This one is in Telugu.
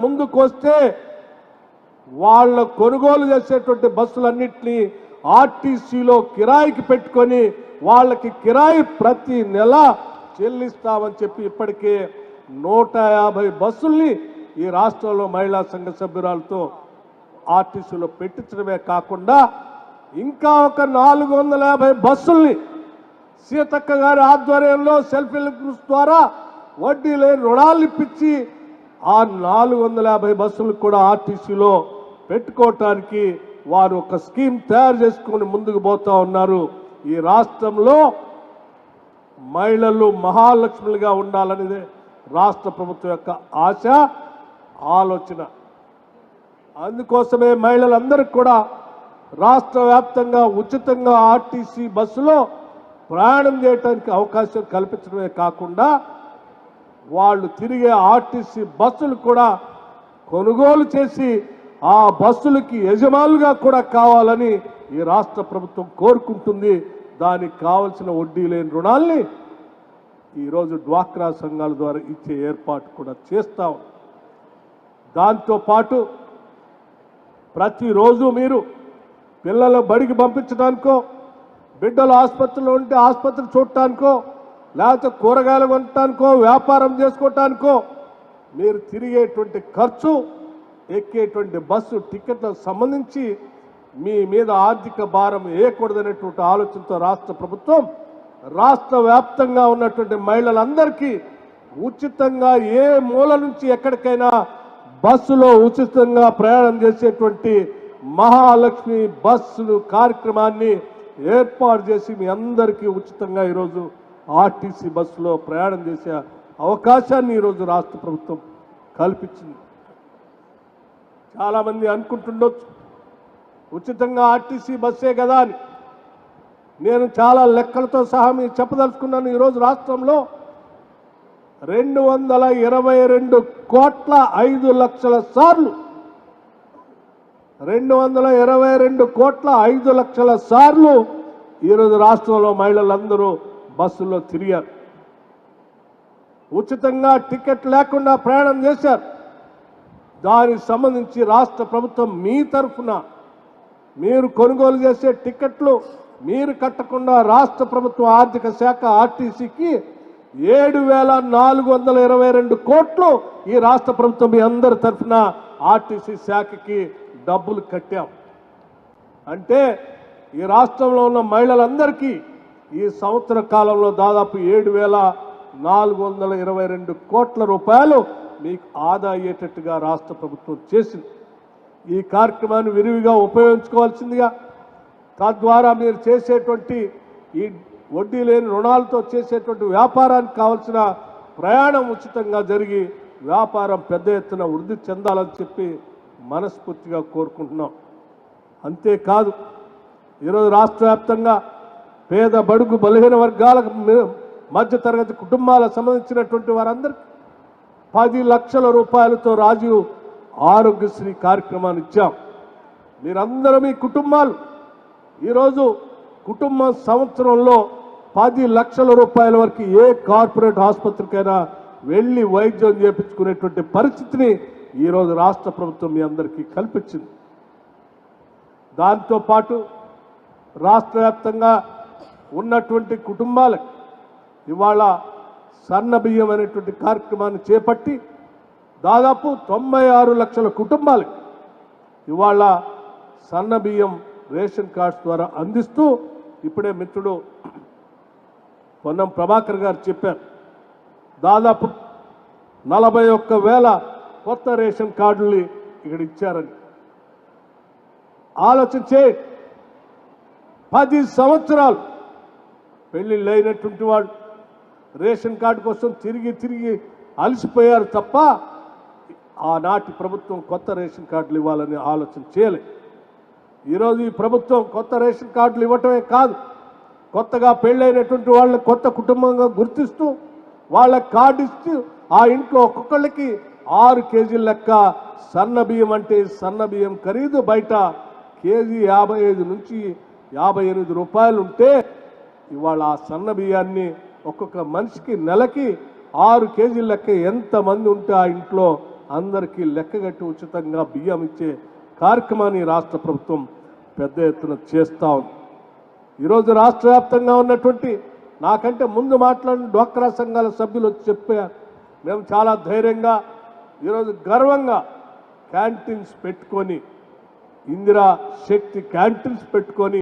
ముందుకు వస్తే వాళ్ళ కొనుగోలు చేసేటువంటి బస్సులన్నింటినీ ఆర్టీసీలో కిరాయికి పెట్టుకొని వాళ్ళకి కిరాయి ప్రతి నెల చెల్లిస్తామని చెప్పి ఇప్పటికే 150 బస్సుల్ని ఈ రాష్ట్రంలో మహిళా సంఘ సభ్యురాలతో ఆర్టీసీలో పెట్టించడమే కాకుండా ఇంకా ఒక 450 బస్సుల్ని సీతక్క గారి ఆధ్వర్యంలో సెల్ఫ్ హెల్ప్ గ్రూప్స్ ద్వారా వడ్డీ లేని రుణాలు ఇప్పించి ఆ 450 బస్సులు కూడా ఆర్టీసీలో పెట్టుకోవటానికి వారు ఒక స్కీమ్ తయారు చేసుకొని ముందుకు పోతా ఉన్నారు. ఈ రాష్ట్రంలో మహిళలు మహాలక్ష్ములుగా ఉండాలనేదే రాష్ట్ర ప్రభుత్వం యొక్క ఆశ ఆలోచన. అందుకోసమే మహిళలందరికీ కూడా రాష్ట్ర వ్యాప్తంగా ఉచితంగా ఆర్టీసీ బస్సులో ప్రయాణం చేయడానికి అవకాశం కల్పించడమే కాకుండా వాళ్ళు తిరిగే ఆర్టీసీ బస్సులు కూడా కొనుగోలు చేసి ఆ బస్సులకి యజమానులుగా కూడా కావాలని ఈ రాష్ట్ర ప్రభుత్వం కోరుకుంటుంది. దానికి కావలసిన వడ్డీ లేని రుణాల్ని ఈరోజు డ్వాక్రా సంఘాల ద్వారా ఇచ్చే ఏర్పాటు కూడా చేస్తాం. దాంతోపాటు ప్రతిరోజు మీరు పిల్లల బడికి పంపించడానికో, బిడ్డలు ఆసుపత్రిలో ఉంటే ఆసుపత్రి చూడటానికో, లేకపోతే కూరగాయలు కొనటానికో, వ్యాపారం చేసుకోవటానికో మీరు తిరిగేటువంటి ఖర్చు, ఎక్కేటువంటి బస్సు టికెట్లకు సంబంధించి మీ మీద ఆర్థిక భారం వేయకూడదనేటువంటి ఆలోచనతో రాష్ట్ర ప్రభుత్వం రాష్ట్ర వ్యాప్తంగా ఉన్నటువంటి మహిళలందరికీ ఉచితంగా ఏ మూల నుంచి ఎక్కడికైనా బస్సులో ఉచితంగా ప్రయాణం చేసేటువంటి మహాలక్ష్మి బస్సులు కార్యక్రమాన్ని ఏర్పాటు చేసి మీ అందరికీ ఉచితంగా ఈరోజు ఆర్టీసీ బస్సులో ప్రయాణం చేసే అవకాశాన్ని ఈరోజు రాష్ట్ర ప్రభుత్వం కల్పించింది. చాలామంది అనుకుంటుండొచ్చు ఉచితంగా ఆర్టీసీ బస్సే కదా అని. నేను చాలా లెక్కలతో సహా మీకు చెప్పదలుచుకున్నాను. ఈరోజు రాష్ట్రంలో 222 కోట్ల 5 లక్షల సార్లు 222 కోట్ల 5 లక్షల సార్లు ఈరోజు రాష్ట్రంలో మహిళలందరూ బస్సుల్లో తిరిగారు. ఉచితంగా టికెట్ లేకుండా ప్రయాణం చేశారు. దానికి సంబంధించి రాష్ట్ర ప్రభుత్వం మీ తరఫున మీరు కొనుగోలు చేసే టికెట్లు మీరు కట్టకుండా రాష్ట్ర ప్రభుత్వ ఆర్థిక శాఖ ఆర్టీసీకి 7,422 కోట్లు ఈ రాష్ట్ర ప్రభుత్వం మీ అందరి తరఫున ఆర్టీసీ శాఖకి డబ్బులు కట్టాం. అంటే ఈ రాష్ట్రంలో ఉన్న మహిళలందరికీ ఈ సంవత్సర కాలంలో దాదాపు 7,422 కోట్ల రూపాయలు మీకు ఆదా అయ్యేటట్టుగా రాష్ట్ర ప్రభుత్వం చేసింది. ఈ కార్యక్రమాన్ని విరివిగా ఉపయోగించుకోవాల్సిందిగా, తద్వారా మీరు చేసేటువంటి ఈ వడ్డీ లేని రుణాలతో చేసేటువంటి వ్యాపారానికి కావాల్సిన ప్రయాణం ఉచితంగా జరిగి వ్యాపారం పెద్ద ఎత్తున వృద్ధి చెందాలని చెప్పి మనస్ఫూర్తిగా కోరుకుంటున్నాం. అంతేకాదు ఈరోజు రాష్ట్ర వ్యాప్తంగా పేద బడుగు బలహీన వర్గాలకు మధ్యతరగతి కుటుంబాలకు సంబంధించినటువంటి వారందరికీ 10 లక్షల రూపాయలతో రాజీవ్ ఆరోగ్యశ్రీ కార్యక్రమాన్ని ఇచ్చాం. మీరందరూ మీ కుటుంబాలు ఈరోజు కుటుంబం సంవత్సరంలో 10 లక్షల రూపాయల వరకు ఏ కార్పొరేట్ ఆసుపత్రికైనా వెళ్ళి వైద్యం చేయించుకునేటువంటి పరిస్థితిని ఈరోజు రాష్ట్ర ప్రభుత్వం మీ అందరికీ కల్పించింది. దాంతోపాటు రాష్ట్ర వ్యాప్తంగా ఉన్నటువంటి కుటుంబాలకు ఇవాళ సన్న బియ్యం అనేటువంటి కార్యక్రమాన్ని చేపట్టి దాదాపు 96 లక్షల కుటుంబాలకు ఇవాళ సన్న బియ్యం రేషన్ కార్డ్స్ ద్వారా అందిస్తూ ఇప్పుడే మిత్రుడు పొన్నం ప్రభాకర్ గారు చెప్పారు. దాదాపు 41,000 కొత్త రేషన్ కార్డుల్ని ఇక్కడ ఇచ్చారని. ఆలోచించే 10 సంవత్సరాలు పెళ్లిళ్ళు అయినటువంటి వాళ్ళు రేషన్ కార్డు కోసం తిరిగి అలసిపోయారు తప్ప ఆనాటి ప్రభుత్వం కొత్త రేషన్ కార్డులు ఇవ్వాలని ఆలోచన చేయలేదు. ఈరోజు ఈ ప్రభుత్వం కొత్త రేషన్ కార్డులు ఇవ్వటమే కాదు, కొత్తగా పెళ్ళైనటువంటి వాళ్ళని కొత్త కుటుంబంగా గుర్తిస్తూ వాళ్ళ కార్డు ఇస్తూ ఆ ఇంట్లో ఒక్కొక్కళ్ళకి 6 కేజీల లెక్క సన్న బియ్యం. అంటే సన్న బియ్యం ఖరీదు బయట కేజీ 55 నుంచి 58 రూపాయలు ఉంటే ఇవాళ ఆ సన్న బియ్యాన్ని ఒక్కొక్క మనిషికి నెలకి 6 కేజీల లెక్క ఎంతమంది ఉంటే ఆ ఇంట్లో అందరికీ లెక్కగట్టి ఉచితంగా బియ్యం ఇచ్చే కార్యక్రమాన్ని రాష్ట్ర ప్రభుత్వం పెద్ద ఎత్తున చేస్తూ ఉంది. ఈరోజు రాష్ట్ర వ్యాప్తంగా ఉన్నటువంటి నాకంటే ముందు మాట్లాడిన డ్వాక్రా సంఘాల సభ్యులు వచ్చి చెప్పారు, మేము చాలా ధైర్యంగా ఈరోజు గర్వంగా క్యాంటీన్స్ పెట్టుకొని ఇందిరా శక్తి క్యాంటీన్స్ పెట్టుకొని